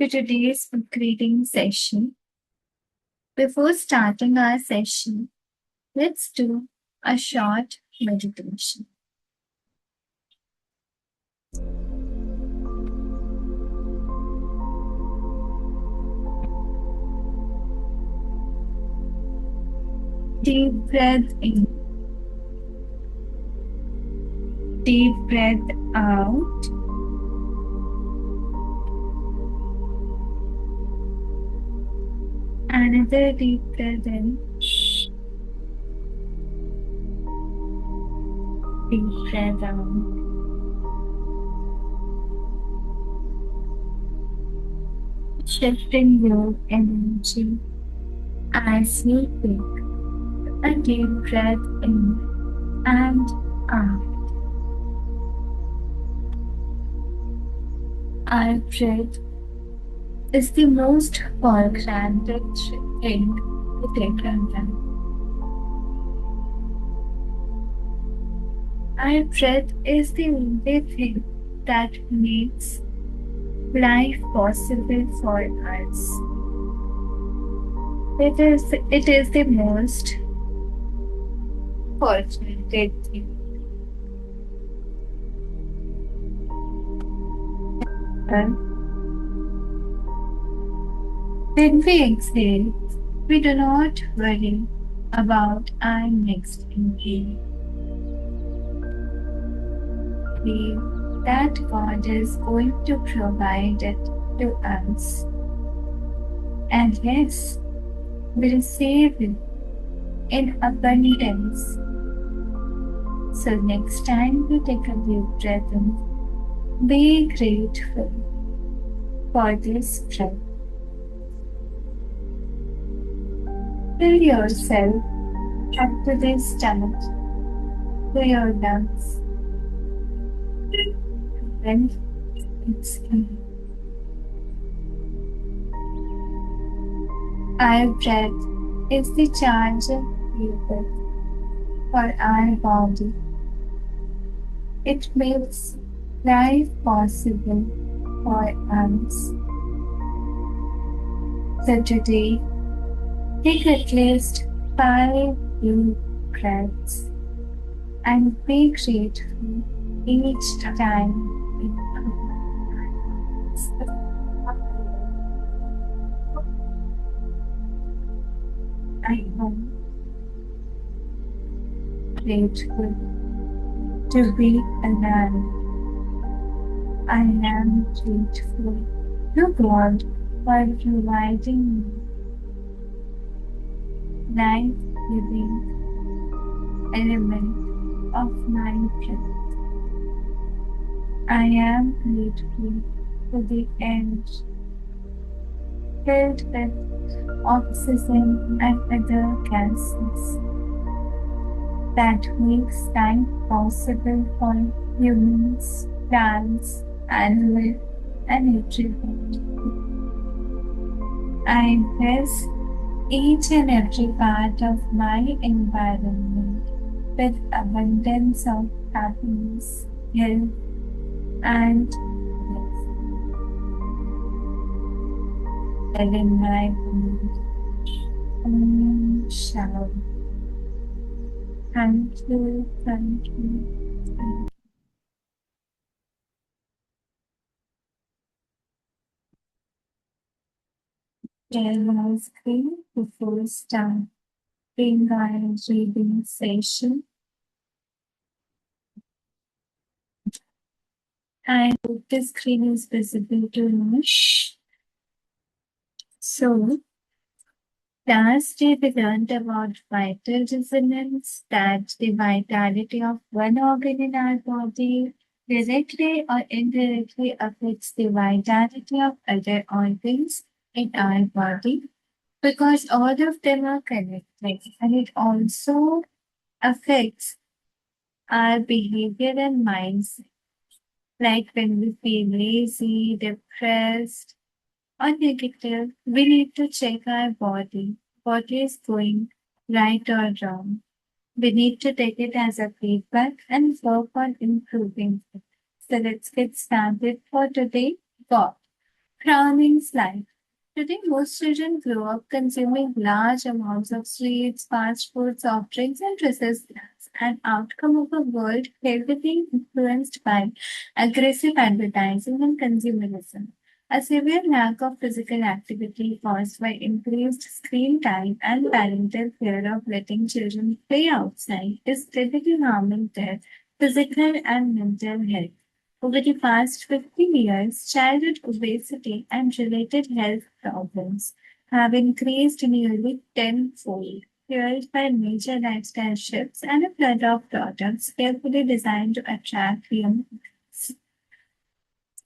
to today's greeting session. Before starting our session, let's do a short meditation. Deep breath in, deep breath out. Another deep breath in, deep breath out. Shifting your energy as you take a deep breath in and out. Our breath is the most for granted thing to take granted. Our breath is the only thing that makes life possible for us. It is the most fortunate thing. And when we exhale, we do not worry about our next inhale. Believe that God is going to provide it to us. And yes, we receive it in abundance. So next time you take a deep breath in, be grateful for this breath. Fill yourself up to the stomach, to your lungs. Then exhale. Our breath is the charger fuel for our body. It makes life possible for us. So today, take at least 5 deep breaths and be grateful each time it comes. I am grateful to be alive. I am grateful to God for providing me life-giving element of my breath. I am grateful to the air filled with oxygen and other gases that makes life possible for humans, plants, animals, and everything. I bless each and every part of my environment with abundance of happiness, health, and bliss. And in my mind, Shalom. Thank you, thank you, thank you. There was green before starting our reading session. I hope the screen is visible to you. So, last day we learned about vital resonance, that the vitality of one organ in our body directly or indirectly affects the vitality of other organs in our body, because all of them are connected, and it also affects our behavior and mindset. Like when we feel lazy, depressed, or negative, we need to check our body. What is going right or wrong? We need to take it as a feedback and work on improving it. So let's get started for today. God. Cravings life. Today, most children grow up consuming large amounts of sweets, fast food, soft drinks, and processed snacks, an outcome of a world heavily influenced by aggressive advertising and consumerism. A severe lack of physical activity caused by increased screen time and parental fear of letting children play outside is steadily harming their physical and mental health. Over the past 50 years, childhood obesity and related health problems have increased nearly tenfold, fueled by major lifestyle shifts and a flood of products carefully designed to attract young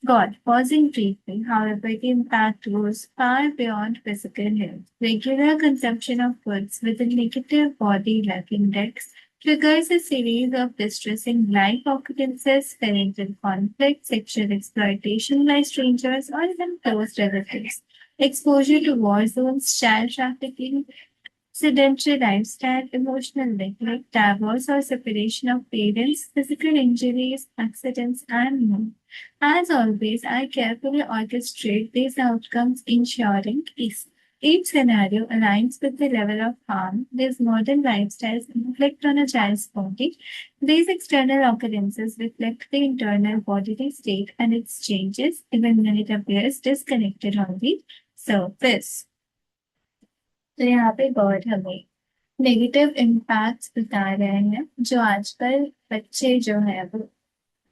God, pausing briefly, however, the impact goes far beyond physical health. Regular consumption of foods with a negative body mass index triggers a series of distressing life occurrences, parental conflict, sexual exploitation by strangers or even close relatives, exposure to war zones, child trafficking, sedentary lifestyle, emotional neglect, divorce or separation of parents, physical injuries, accidents, and more. As always, I carefully orchestrate these outcomes, ensuring each scenario aligns with the level of harm these modern lifestyles inflict on a child's body. These external occurrences reflect the internal bodily state and its changes, even when it appears disconnected on the surface. तो यहाँ पे God हमें negative impacts बता रहे हैं जो आजकल बच्चे जो है वो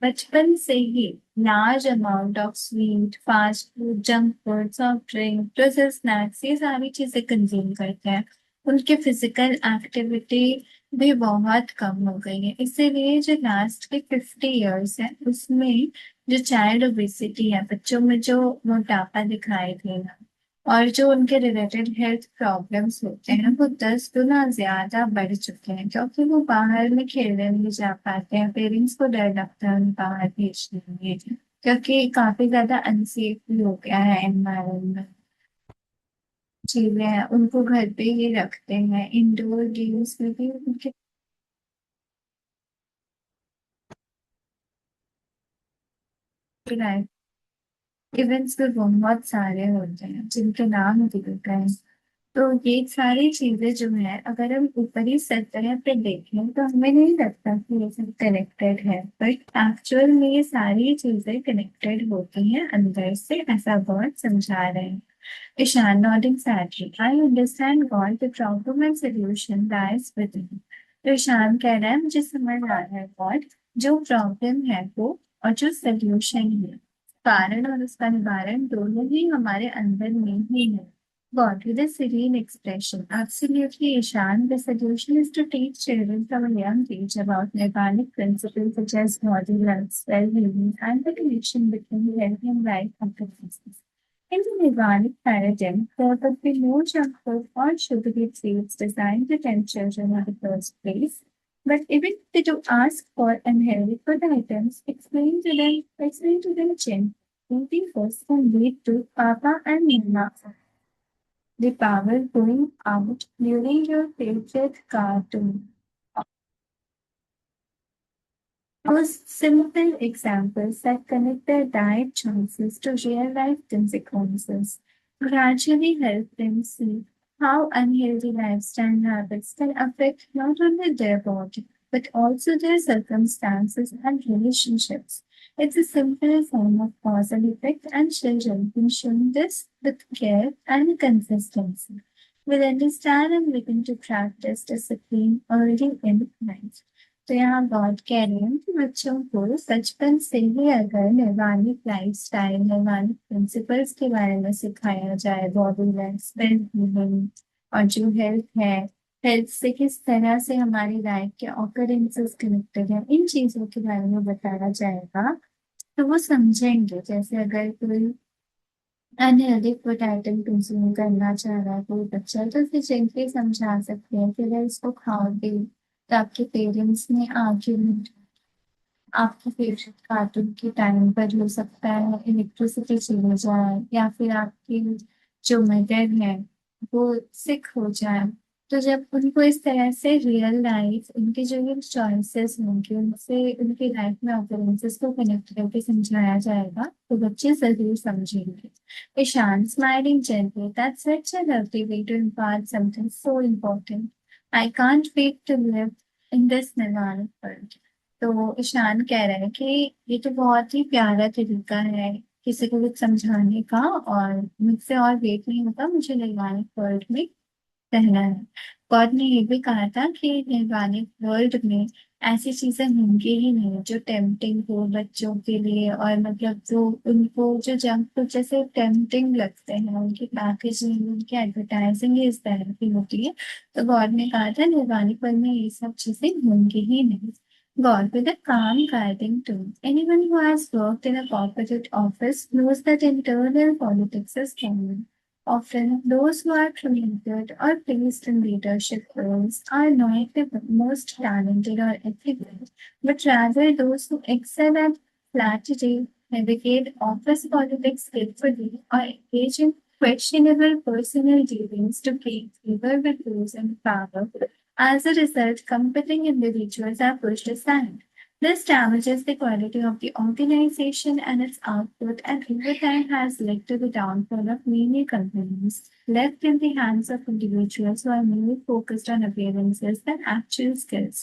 बचपन से ही large amount of sweet fast food junk food soft drink processed snacks ये सारी चीजें कंज्यूम करते हैं उनके फिजिकल एक्टिविटी भी बहुत कम हो गई है इसीलिए जो लास्ट के 50 years है उसमें जो चाइल्ड ओबेसिटी है बच्चों में जो मोटापा दिखाई देना और जो उनके रिलेटेड हेल्थ प्रॉब्लम्स होते हैं वो 10 गुना ज्यादा बढ़ चुके हैं क्योंकि वो बाहर में खेलने नहीं जा पाते हैं पेरेंट्स को डर लगता है उन्हें बाहर भेजने में क्योंकि काफी ज्यादा अनसेफ भी हो गया है एनवायरमेंट चीजें हैं उनको घर पे ही रखते हैं इंडोर गेम्स में भी उनके इवेंट्स भी बहुत सारे होते हैं जिनके नाम दिए गए हैं तो ये सारी चीजें जो है अगर हम ऊपरी सतह पे देखें तो हमें नहीं लगता कि ये सब कनेक्टेड है बट एक्चुअल में ये सारी चीजें कनेक्टेड होती हैं अंदर से ऐसा बहुत समझा रहे हैं Ishaan nodding sadly I understand god the problem and solution lies with me तो ईशान कह रहा है मुझे समझ आ रहा है गॉड जो प्रॉब्लम है वो और जो सोल्यूशन है कारण और उसका निवारण दोनों ही हमारे अंदर में ही है God, with a serene expression. Absolutely, Ishan. The solution is to teach children from a young age about organic principles such as body health, well-being, and the connection between health and life consequences. In the Nirvanic paradigm, there would be no junk food or sugary treats designed to tempt children in the first place. But even if they do ask for unhealthy food items, explain to them gently. Eating first can lead to Papa and Mama the power going out during your favorite cartoon. Those simple examples that connect their diet choices to real life consequences gradually help them see how unhealthy lifestyle habits can affect not only their body but also their circumstances and relationships. It's a simple form of causal effect, and children can show this with care and consistency. Will understand and begin to practice discipline early in life. तो यहाँ God कह रहे हैं कि बच्चों को बचपन से ही अगर नैर्वाणिक लाइफ स्टाइल नैर्वाणिक प्रिंसिपल्स के बारे में सिखाया जाए बॉडी वेल और जो हेल्थ है हेल्थ से किस तरह से हमारी लाइफ के ऑकरेंसेस कनेक्टेड है इन चीजों के बारे में बताया जाएगा तो वो समझेंगे जैसे अगर कोई अनहेल्दी फूड आइटम कंज्यूम करना चाह रहा है कोई बच्चा तो फिर जेंटली समझा सकते हैं कि अगर इसको खाओगे तो आपके पेरेंट्स ने आर्ग्यूमेंट आपके फेवरेट कार्टून के टाइम पर हो सकता है इलेक्ट्रिसिटी चली जाए या फिर आपकी जो मदर है वो सिक हो जाए तो जब उनको इस तरह से रियल लाइफ उनके जो ये चॉइसेस होंगे उनसे उनकी लाइफ में अकरेंसेस को कनेक्ट करके समझाया जाएगा तो बच्चे जरूर समझेंगे. Ishaan smiling gently. That's such a lovely way to impart something so important. I can't wait to live in this nirvana world. तो ईशान कह रहे हैं कि ये तो बहुत ही प्यारा तरीका है किसी को कुछ समझाने का और मुझसे और वेट नहीं होता मुझे निर्वाणिक वर्ल्ड में रहना है. गॉड ने ये भी कहा था कि निर्वाणिक वर्ल्ड में ऐसी चीजें होंगी ही नहीं जो टेम्पटिंग हो बच्चों के लिए और मतलब जो उनको जो जंक फूड जैसे टेम्पटिंग लगते हैं उनकी पैकेजिंग उनकी एडवर्टाइजिंग इस तरह की होती है. तो गॉड ने कहा था निर्वाणिक वर्ल्ड में ये सब चीजें होंगी ही नहीं. God, with a calm, guiding tone. Anyone who has worked in a corporate office knows that internal politics is common. Often, those who are promoted or placed in leadership roles are not the most talented or ethical, but rather those who excel at flattery, navigate office politics skillfully, or engage in questionable personal dealings to gain favor with those in power. As a result, competing individuals are pushed aside. This damages the quality of the organization and its output, and over time has led to the downfall of many companies, left in the hands of individuals who are more focused on appearances than actual skills.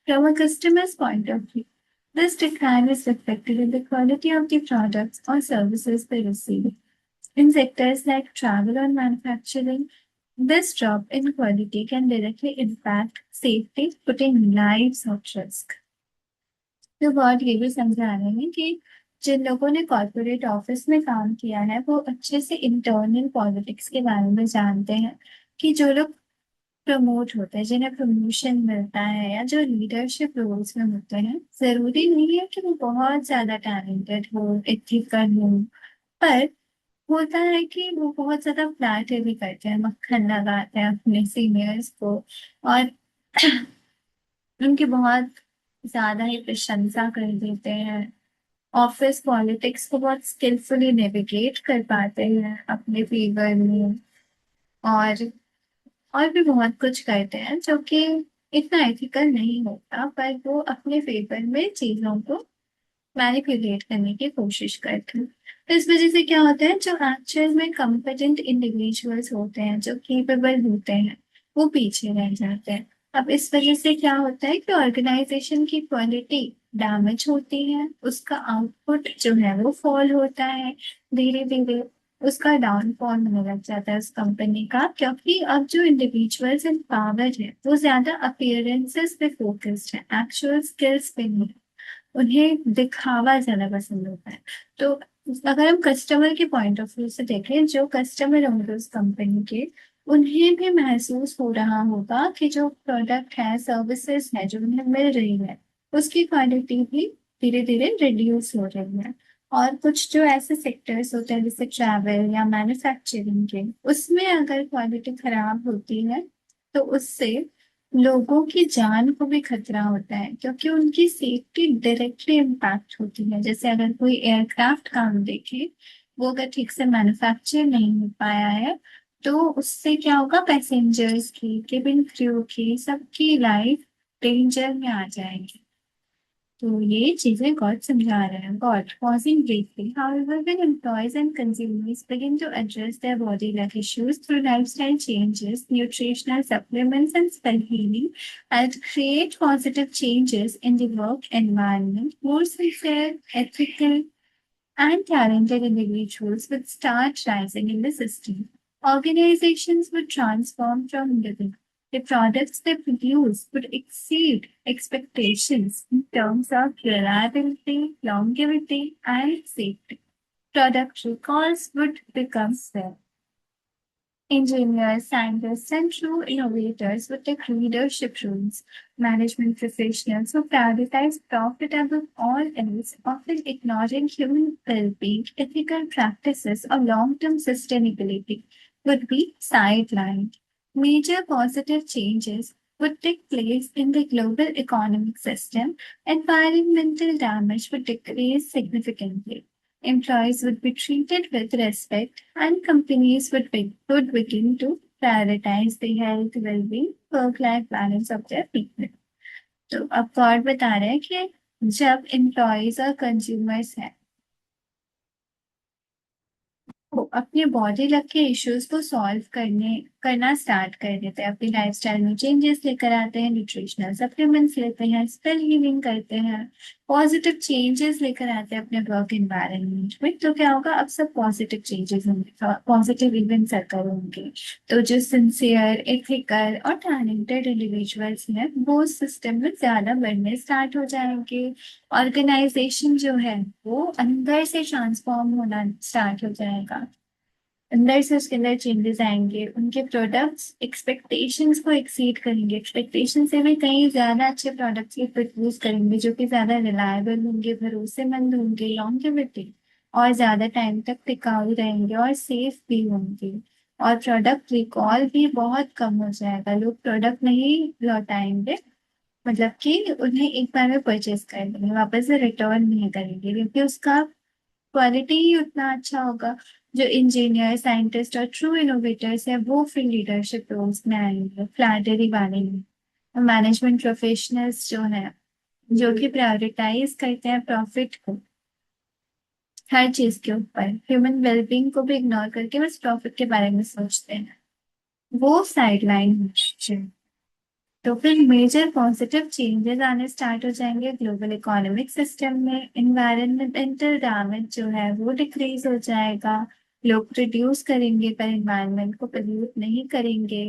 From a customer's point of view, this decline is reflected in the quality of the products or services they receive. In sectors like travel or manufacturing, this drop in quality can directly impact safety, putting lives at risk. तो बहुत ये भी समझा रहे हैं कि जिन लोगों ने कॉर्पोरेट ऑफिस में काम किया है वो अच्छे से इंटरनल पॉलिटिक्स के बारे में जानते हैं कि जो लोग प्रमोट होते हैं जिन्हें प्रमोशन मिलता है या जो लीडरशिप रोल्स में होते हैं जरूरी नहीं है कि वो बहुत ज्यादा टैलेंटेड हो एथिकल हो पर होता है कि वो बहुत ज्यादा फ्लैटर भी करते हैं मक्खन लगाते हैं अपने सीनियर्स को और उनकी बहुत ज्यादा ही प्रशंसा कर देते हैं. ऑफिस पॉलिटिक्स को बहुत स्किलफुली नेविगेट कर पाते हैं अपने फेवर में और और भी बहुत कुछ करते हैं जो कि इतना एथिकल नहीं होता पर वो अपने फेवर में चीजों को मैनिपुलेट करने की कोशिश करते हैं. तो इस वजह से क्या होता है जो एक्चुअल में कॉम्पिटेंट इंडिविजुअल्स होते हैं जो केपेबल होते हैं वो पीछे रह जाते हैं. अब इस वजह से क्या होता है कि ऑर्गेनाइजेशन की क्वालिटी डैमेज होती है उसका आउटपुट जो है वो फॉल होता है धीरे धीरे उसका डाउनफॉल होने लग जाता है उस कंपनी का क्योंकि अब जो इंडिविजुअल्स इन पावर है वो ज्यादा अपीयरेंसेस पे फोकस्ड है एक्चुअल स्किल्स पे नहीं. उन्हें दिखावा ज्यादा पसंद होता है. तो अगर हम कस्टमर के पॉइंट ऑफ व्यू से देखें जो कस्टमर होंगे उस कंपनी के उन्हें भी महसूस हो रहा होगा कि जो प्रोडक्ट है सर्विसेज है जो उन्हें मिल रही है उसकी क्वालिटी भी धीरे धीरे रिड्यूस हो रही है. और कुछ जो ऐसे सेक्टर्स होते हैं जैसे ट्रैवल या मैन्युफैक्चरिंग के उसमें अगर क्वालिटी खराब होती है तो उससे लोगों की जान को भी खतरा होता है क्योंकि उनकी सेफ्टी डायरेक्टली इम्पैक्ट होती है. जैसे अगर कोई एयरक्राफ्ट काम देखे वो अगर ठीक से मैन्युफैक्चर नहीं हो पाया है तो उससे क्या होगा पैसेंजर्स की केबिन क्रू की सबकी लाइफ डेंजर में आ जाएगी. तो ये चीजें गॉड समझा रहे हैं. God pausing briefly. However, when employees and consumers begin to address their body-like issues through lifestyle changes, nutritional supplements, and spell healing, and create positive changes in the work environment, more sincere, ethical, and talented individuals would start rising in the system. Organizations would transform from living. The products they produce would exceed expectations in terms of reliability, longevity, and safety. Product recalls would become rare. Engineers, scientists, and true innovators would take leadership roles. Management professionals who prioritize profit above all else, often ignoring human well-being, ethical practices, or long-term sustainability, would be sidelined. Major positive changes would take place in the global economic system. Environmental damage would decrease significantly. Employees would be treated with respect and companies would begin to prioritize the health, well-being, work-life balance of their people. तो अब God बता रहे हैं कि जब employees और consumers हैं वो अपने बॉडी लक के इश्यूज को सॉल्व करना स्टार्ट कर देते हैं, अपनी लाइफस्टाइल में चेंजेस लेकर आते हैं, न्यूट्रिशनल सप्लीमेंट्स लेते हैं, स्पेल हीलिंग करते हैं, पॉजिटिव चेंजेस लेकर आते हैं अपने वर्क एनवायरनमेंट में। तो क्या होगा, अब सब पॉजिटिव चेंजेस होंगे, पॉजिटिव इवेंट्स अकर होंगे। तो जो सिंसियर, एथिकल और टैलेंटेड इंडिविजुअल्स हैं वो सिस्टम में ज्यादा बढ़ने स्टार्ट हो जाएंगे। ऑर्गेनाइजेशन जो है वो अंदर से ट्रांसफॉर्म होना स्टार्ट हो जाएगा, अंदर से उसके अंदर चेंजेस आएंगे, उनके प्रोडक्ट्स एक्सपेक्टेशंस को एक्सीड करेंगे, एक्सपेक्टेशन से भी कहीं ज्यादा अच्छे प्रोडक्ट्स ये प्रोड्यूस करेंगे जो कि ज्यादा रिलायबल होंगे, भरोसेमंद होंगे, लॉन्जेविटी और ज्यादा टाइम तक टिकाऊ रहेंगे और सेफ भी होंगे। और प्रोडक्ट रिकॉल भी बहुत कम हो जाएगा, लोग प्रोडक्ट नहीं लौटाएंगे, मतलब कि उन्हें एक बार में परचेज कर लेंगे, वापस से रिटर्न नहीं करेंगे, क्योंकि उसका क्वालिटी ही उतना अच्छा होगा। जो इंजीनियर, साइंटिस्ट और ट्रू इनोवेटर्स है वो फिर लीडरशिप रोल्स में आएंगे, फ्लैटरी वाले नहीं। मैनेजमेंट प्रोफेशनल्स जो है जो कि प्रायोरिटाइज करते हैं प्रॉफिट को हर चीज के ऊपर, ह्यूमन वेलबींग को भी इग्नोर करके बस प्रॉफिट के बारे में सोचते हैं, वो साइडलाइन हो जाते हैं। तो फिर मेजर पॉजिटिव चेंजेस आने स्टार्ट हो जाएंगे ग्लोबल इकोनॉमिक सिस्टम में, इन्वायरमेंटल डैमेज जो है वो डिक्रीज हो जाएगा, लोग रिड्यूस करेंगे पर इन्वायरमेंट को पोल्यूट नहीं करेंगे,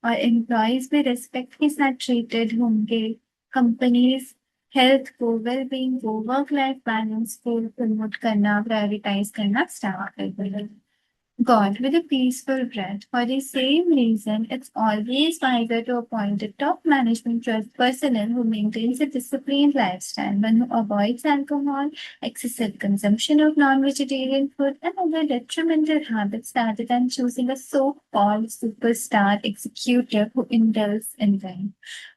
और एम्प्लॉयज भी रिस्पेक्ट के साथ ट्रीटेड होंगे, कंपनीज हेल्थ को, वेलबींग को, वर्क लाइफ बैलेंस को प्रमोट करना, प्रायोरिटाइज करना स्टार्ट कर देंगे। God with a peaceful breath. For the same reason, it's always wiser to appoint a top management personnel who maintains a disciplined lifestyle, one who avoids alcohol, excessive consumption of non-vegetarian food, and other detrimental habits rather than choosing a so-called superstar executive who indulges in them.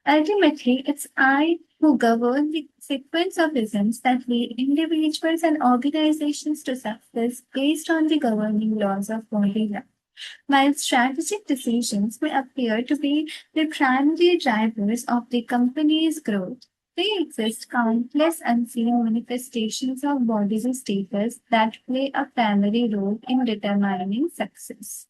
Ultimately, it's I who govern the sequence of events that lead individuals and organizations to success based on the governing laws of body life. While strategic decisions may appear to be the primary drivers of the company's growth, they exist countless unseen manifestations of body status that play a primary role in determining success.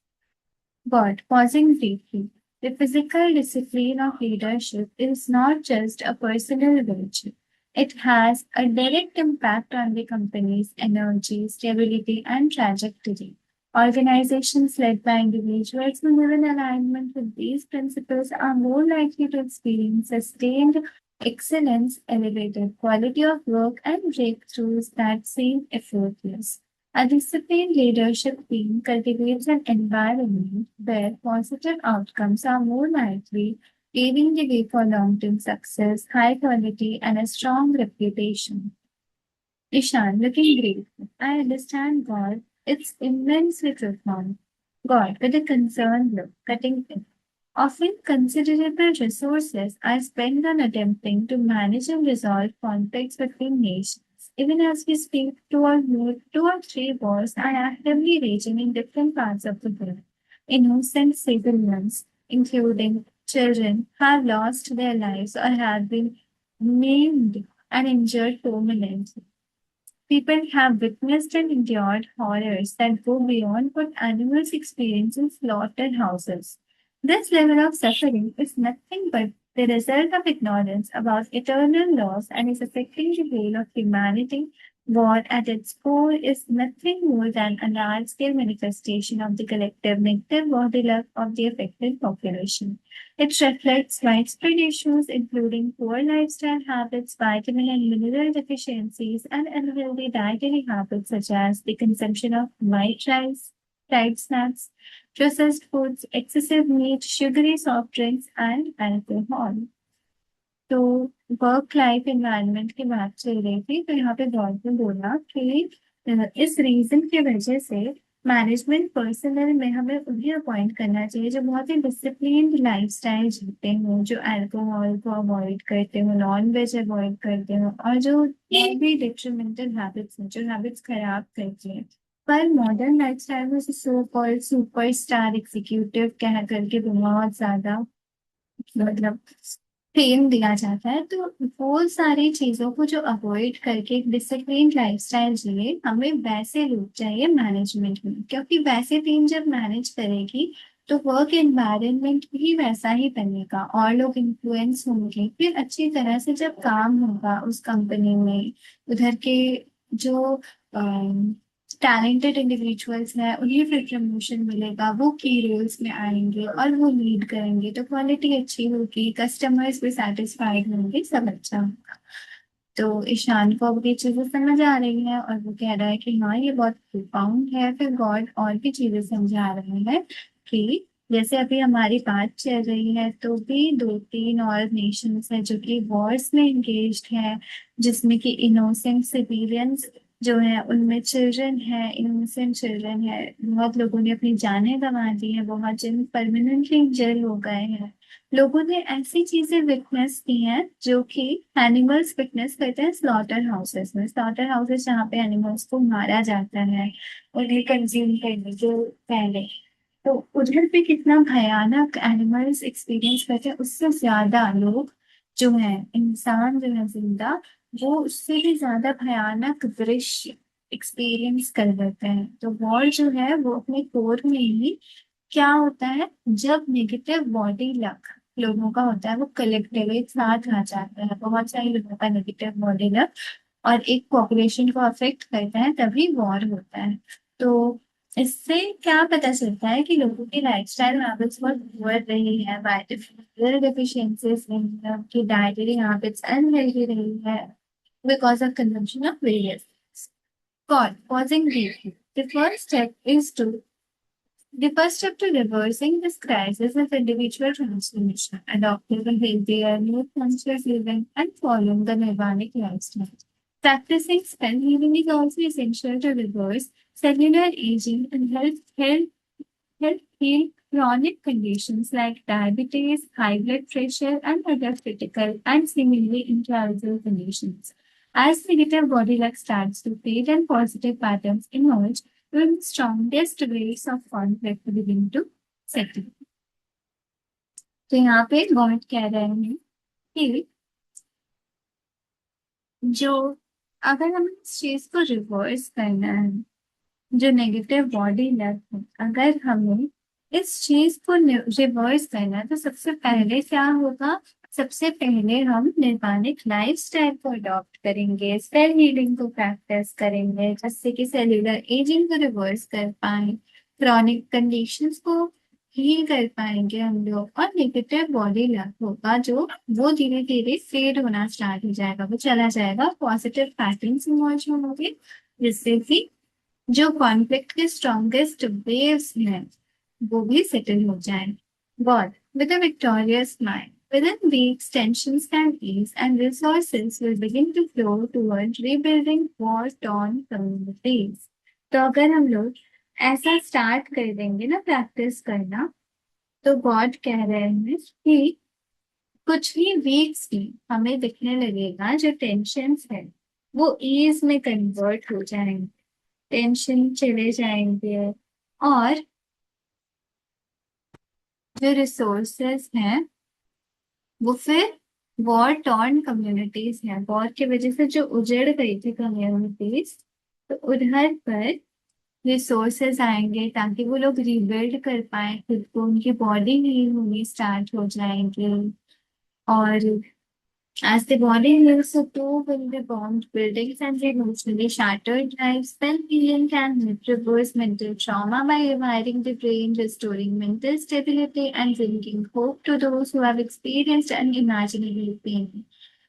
But pausing briefly, the physical discipline of leadership is not just a personal virtue. It has a direct impact on the company's energy, stability, and trajectory. Organizations led by individuals who live in alignment with these principles are more likely to experience sustained excellence, elevated quality of work, and breakthroughs that seem effortless. A disciplined leadership team cultivates an environment where positive outcomes are more likely, paving the way for long-term success, high quality, and a strong reputation. Ishan, looking grateful. I understand God. It's immensely profound. God, with a concerned look, cutting in. Often considerable resources are spent on attempting to manage and resolve conflicts between nations. Even as we speak, two or three wars are actively raging in different parts of the world. Innocent civilians, including children, have lost their lives or have been maimed and injured permanently. People have witnessed and endured horrors that go beyond what animals experience in slaughterhouses. This level of suffering is nothing but the result of ignorance about eternal laws and is affecting the whole of humanity. War at its core is nothing more than a large scale manifestation of the collective negative body luck of the affected population. It reflects widespread issues including poor lifestyle habits, vitamin and mineral deficiencies, and unhealthy dietary habits such as the consumption of white rice, fried snacks, processed foods, excessive meat, sugary soft drinks, and alcohol. तो work life environment की बात चल रही थी, तो यहाँ पे गौर ने बोला कि इस रीजन की वजह से मैनेजमेंट पर्सनल में हमें उन्हें अपॉइंट करना चाहिए जो बहुत ही डिसिप्लिन लाइफस्टाइल जीते हों, जो अल्कोहल को अवॉइड करते हो, नॉन वेज अवॉइड करते हो, और जो भी डिट्रीमेंटल हैबिट्स हैं, जो हैबिट्स खराब करती हैं पर मॉडर्न लाइफस्टाइल में so called super star executive कह करके बहुत ज्यादा मतलब फेम दिया जाता है। तो वो सारी चीजों को जो अवॉइड करके एक डिसिप्लिन लाइफस्टाइल जिए, हमें वैसे लोग चाहिए मैनेजमेंट में, क्योंकि वैसे टीम जब मैनेज करेगी तो वर्क एनवायरनमेंट भी वैसा ही बनेगा और लोग इन्फ्लुएंस होंगे, फिर अच्छी तरह से जब काम होगा उस कंपनी में, उधर के जो टैलेंटेड इंडिविजुअल्स हैं उन्हें फिर प्रमोशन मिलेगा, वो की रोल्स में आएंगे और वो लीड करेंगे, तो क्वालिटी अच्छी होगी, कस्टमर्स भी सेटिस्फाइड होंगे, सब अच्छा होगा। तो ईशान को अब ये चीजें समझ आ रही है और वो कह रहा है कि हाँ ये बहुत प्रोफाउंड है। फिर गॉड और भी चीजें समझा रहे हैं कि जैसे अभी हमारी बात चल रही है तो भी दो तीन और नेशंस है जो कि वॉर्स में एंगेज्ड है, जिसमें कि इनोसेंट सिविलियंस जो है उनमें चिल्ड्रन है, इनोसेंट चिल्ड्रन है, बहुत लोगों ने अपनी जानें गंवा दी है, बहुत जन परमानेंटली जेल हो गए हैं। लोगों ने ऐसी चीजें विटनेस की हैं जो कि एनिमल्स विटनेस करते हैं स्लॉटर हाउसेस में, स्लॉटर हाउसेस जहाँ पे एनिमल्स को मारा जाता है उन्हें कंज्यूम करने के पहले। तो उधर पे कितना भयानक एनिमल्स एक्सपीरियंस करते हैं, उससे ज्यादा लोग जो है, इंसान जो है जिंदा, वो उससे भी ज्यादा भयानक दृश्य एक्सपीरियंस कर लेते हैं। तो वॉर जो है वो अपने कोर में ही क्या होता है, जब नेगेटिव बॉडी लक लोगों का होता है वो कलेक्टिव एक साथ आ जाता है, बहुत सारे लोगों का नेगेटिव बॉडी लक और एक पॉपुलेशन को अफेक्ट करता है, तभी वॉर होता है। तो इससे क्या पता चलता है कि लोगों की लाइफस्टाइल हैबिट्स बहुत बढ़ रही है, वाइटल डेफिशिएंसीज की डाइटरी हैबिट्स अनहेल्दी रही है because of consumption of various call causing grief. The first step is to The first step to reversing this crisis is individual transformation, adopting a healthier, more conscious living, and following the Nirvanic lifestyle. Practicing spell healing is also essential to reverse cellular aging and help heal chronic conditions like diabetes, high blood pressure, and other critical and seemingly incurable conditions. As negative body luck starts to fade and positive patterns emerge, when the strongest waves of conflict begin to settle. तो यहाँ पे God कह रहे हैं कि जो अगर हमें इस चीज को रिवर्स करना है, जो नेगेटिव बॉडी लक है, अगर हमें इस चीज को रिवर्स करना है तो सबसे पहले क्या होगा, सबसे पहले हम निर्वाणिक लाइफस्टाइल को अडॉप्ट करेंगे, सेल हीलिंग को प्रैक्टिस करेंगे जिससे कि सेल्यूलर एजिंग को रिवर्स कर पाए, क्रॉनिक कंडीशंस को हील कर पाएंगे हम लोग, और नेगेटिव बॉडी लक होगा जो वो धीरे धीरे फेड होना स्टार्ट हो जाएगा, वो चला जाएगा, पॉजिटिव पैटर्न्स इमर्ज होंगे जिससे कि जो कॉन्फ्लिक्ट के स्ट्रॉन्गेस्ट वेव्स हैं वो भी सेटल हो जाए। God, with a victorious mind, within weeks tensions can ease and resources will begin to flow toward rebuilding war-torn communities. तो अगर हम लोग ऐसा स्टार्ट कर देंगे ना प्रैक्टिस करना, तो गॉड कह रहे हैं कि कुछ ही वीक्स में हमें दिखने लगेगा जो टेंशन्स है वो ईज में कन्वर्ट हो जाएंगे, टेंशन चले जाएंगे, और जो रिसोर्सेस हैं वो फिर वॉर टॉर्न कम्युनिटीज हैं, वॉर की वजह से जो उजड़ गई थी कम्युनिटीज, तो उधर पर रिसोर्सेज आएंगे ताकि वो लोग रिबिल्ड कर पाए खुद को, उनकी बॉडी हील होनी स्टार्ट हो जाएंगे। और as the body heals, so too will the bombed buildings and the emotionally shattered lives. Spell healing can help reverse mental trauma by rewiring the brain, restoring mental stability, and bringing hope to those who have experienced unimaginable pain.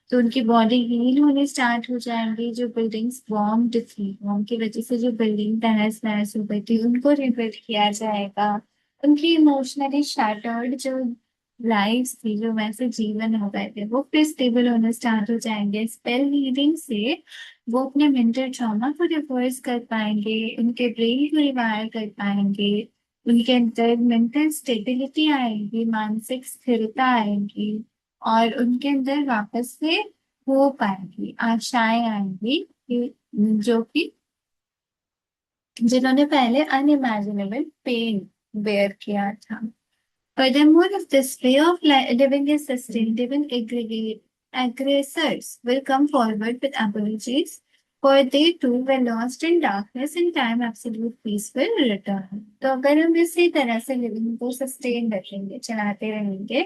तो उनकी body heal होने start हो जाएंगी, जो buildings bomb थी, bomb की वजह से जो बिल्डिंग तहस नहस हो गई थी उनको रिबिल्ड किया जाएगा, उनकी इमोशनली शैटर्ड जो लाइफ थी, जो वैसे जीवन हो गए थे, वो फिर स्टेबल होना स्टार्ट हो जाएंगे। स्पेल हीलिंग से वो अपने मेंटल ट्रॉमा को रिवर्स कर पाएंगे, उनके ब्रेन को रिवायर कर पाएंगे, उनके अंदर मेंटल स्टेबिलिटी आएगी, मानसिक स्थिरता आएगी, और उनके अंदर वापस से हो पाएगी, आशाएं आएंगी जो कि जिन्होंने पहले अनइमेजिनेबल पेन बेयर किया था। Furthermore, if this way of living is sustained, even aggressors will come forward with apologies, for they too were lost in darkness and time absolute peace will return. तो अगर हम इसी तरह से living को sustain रखेंगे, चलाते रहेंगे,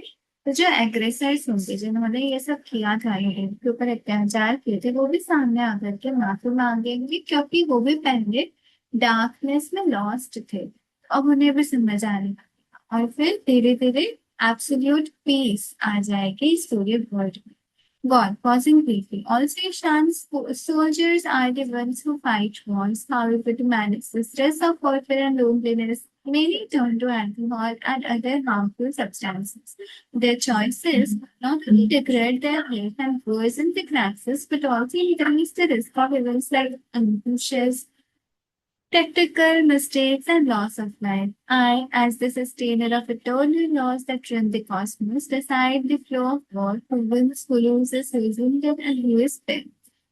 तो जो एग्रेसर्स होंगे, जिन्होंने ये सब किया था, लोगों के ऊपर अत्याचार किए थे, वो भी सामने आकर के माफी मांगेंगे, क्योंकि वो भी पहले डार्कनेस में लॉस्ट थे। अब उन्हें भी समझ आने लगा और फिर धीरे धीरे एब्सोल्यूट पीस आ जाएगी इस पूरे वर्ल्ड में। God, pausing briefly. Also, Ishan's soldiers are the ones who fight wars. However, to manage the stress of warfare and loneliness, many turn to alcohol and other harmful substances. Their choices not only degrade their health and worsen the crisis, but also increase the risk of events like ambushes, tactical mistakes, and loss of life. I, as the sustainer of eternal laws that run the cosmos, decide the flow of war, who wins, who loses, who is wounded, and who is spared.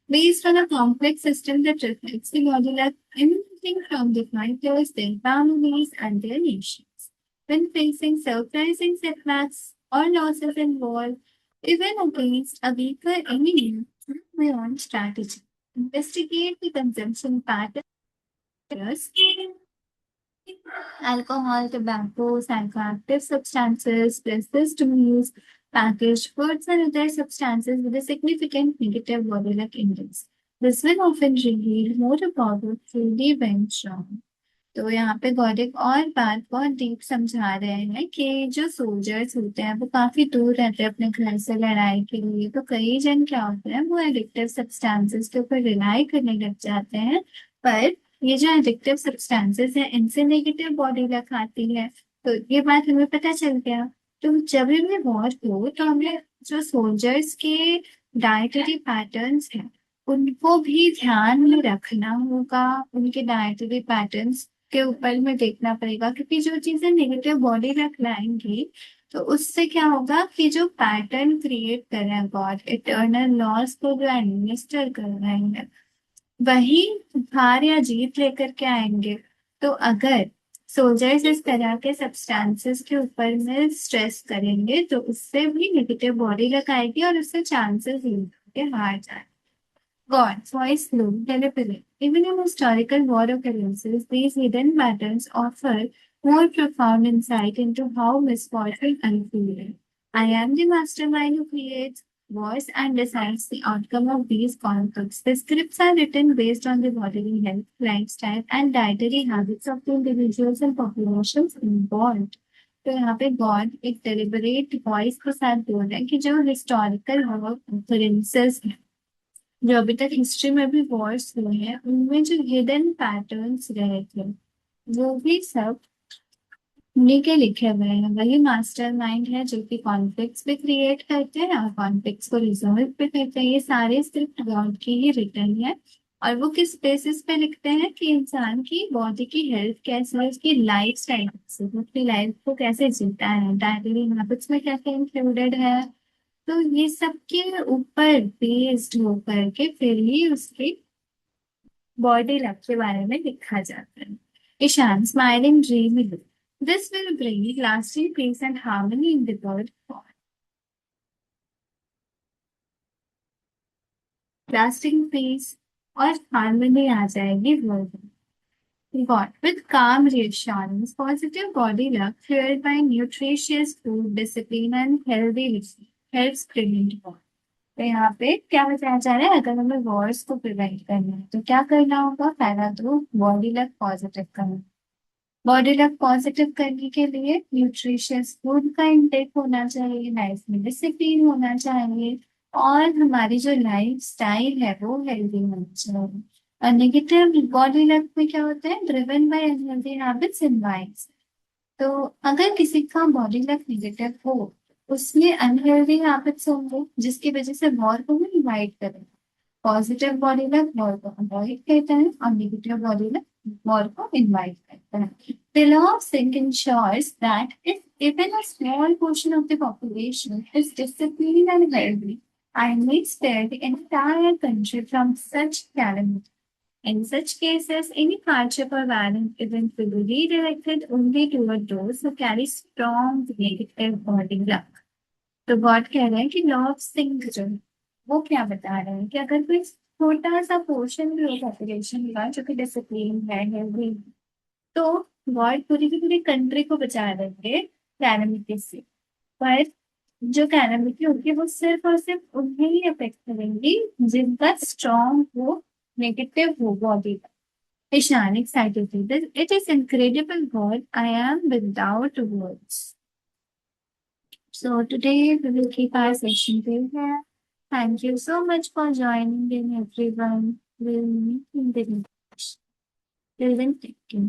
Based on a complex system that reflects the modular everything from the fighters, their families, and their nations. When facing surprising setbacks or losses in war, even against a weaker enemy, beyond strategy. Investigate the consumption patterns, alcohol, tobacco, psychoactive substances, processed meals, packaged foods, and other substances with a significant negative bodily index. This will often reveal more about what truly went wrong. तो यहाँ पे गौरव और बात बहुत deep समझा रहे हैं कि जो सोल्जर्स होते हैं वो काफी दूर रहते हैं अपने घर से लड़ाई के लिए, तो कई जन क्या होते हैं वो एडिक्टिव सब्सटेंसेस के ऊपर रिलाई करने लग जाते हैं। पर ये जो एडिक्टिव सब्सटेंसेस हैं इनसे नेगेटिव बॉडी लक आती है। तो ये बात हमें पता चल गया। तो जब भी वॉर हो तो हमें जो सोल्जर्स के डाइटरी पैटर्न्स हैं उनको भी ध्यान में रखना होगा, उनके डाइटरी पैटर्न्स के ऊपर में देखना पड़ेगा, क्योंकि जो चीजें नेगेटिव बॉडी रख लाएंगी तो उससे क्या होगा कि जो पैटर्न क्रिएट कर रहे हैं गॉड इटर्नल लॉस को जो एडमिनिस्टर कर रहे हैं वही हार या जीत लेकर के आएंगे। तो अगर सोल्जर्स इस तरह के सब्सटेंसेस के ऊपर में स्ट्रेस करेंगे तो उससे भी नेगेटिव बॉडी लग आएगी और उससे चांसेस के हार जाए। God's voice low, deliberate. Even in historical war occurrences, these hidden patterns offer more profound insight into how misfortune unfolded. I am the mastermind who creates wars and decides the outcome of these conflicts. The scripts are written based on the bodily health, lifestyle, and dietary habits of the individuals and populations involved. तो यहाँ पे God एक deliberate voice के साथ बोल रहे हैं कि जो हिस्टोरिकल occurrences जो अभी तक हिस्ट्री में भी वॉर्स हुए हैं उनमें जो हिडन पैटर्न्स रहे थे वो भी सब उन्हीं के लिखे हुए हैं। वही मास्टरमाइंड है जो कि कॉन्फ्लिक्ट्स भी क्रिएट करते हैं और कॉन्फ्लिक्ट्स को रिजॉल्व भी करते हैं। ये सारे स्क्रिप्ट गॉड की ही रिटर्न है। और वो किस बेसिस पे लिखते हैं कि इंसान की बॉडी की हेल्थ कैसे है, उसकी लाइफ स्टाइल कैसे, वो अपनी लाइफ को कैसे जीता है, डायरी हैबिट्स में क्या क्या इंक्लूडेड है। तो ये सब के ऊपर बेस्ड होकर के फिर ही उसकी बॉडी लैब के बारे में लिखा जाता है। Ishaan smiling dream this will bring lasting peace and harmony in the world. Lasting peace और हार्मनी आ जाएगी वर्ल्ड में। God, with calm reassurance, positive body luck fueled by nutritious food, discipline, and healthy living helps prevent war. तो यहाँ पे क्या बताया जा रहा है, अगर हमें वॉर्स को प्रिवेंट करना है तो क्या करना होगा, पहला तो बॉडी लक पॉजिटिव करना। बॉडी लक पॉजिटिव करने के लिए न्यूट्रिशियस फूड का इंटेक होना चाहिए, लाइफ में डिसिप्लिन होना चाहिए और हमारी जो लाइफ स्टाइल है वो हेल्दी होनी चाहिए। और नेगेटिव बॉडी लक में क्या होता है, driven by unhealthy habits and vibes. तो अगर किसी का बॉडी लक नेगेटिव हो उसमें अनहेल्दी हैबिट्स होंगे जिसकी वजह से वॉर को भी इनवाइट करें। पॉजिटिव बॉडी लक वॉर को अवॉइड करता है और नेगेटिव बॉडी लक वॉर को इनवाइट करता है। The law of sync ensures that if even a small portion of the population is disciplined and healthy, I may spare the entire country from such calamity. In such cases, any hardship or violent event will be redirected only toward those who carry strong negative body luck. तो God कह रहे हैं कि law of sink जो है, वो क्या बता रहे हैं कि अगर कोई छोटा सा पोर्शन भी हो पॉपुलेशन का जो कि डिसिप्लिन है हेल्दी, तो गॉड पूरी की पूरी कंट्री को बचा देंगे कैलमिटी से। पर जो कैलमिटी होगी वो सिर्फ और सिर्फ उन्हें ही अफेक्ट करेंगी जिनका स्ट्रॉन्ग हो, नेगेटिव हो बॉडी का। Ishaan excited, it is incredible god, I am without words. So today we will keep our session till here. Thank you so much for joining in, everyone. We'll meet in the next. Till then, take care.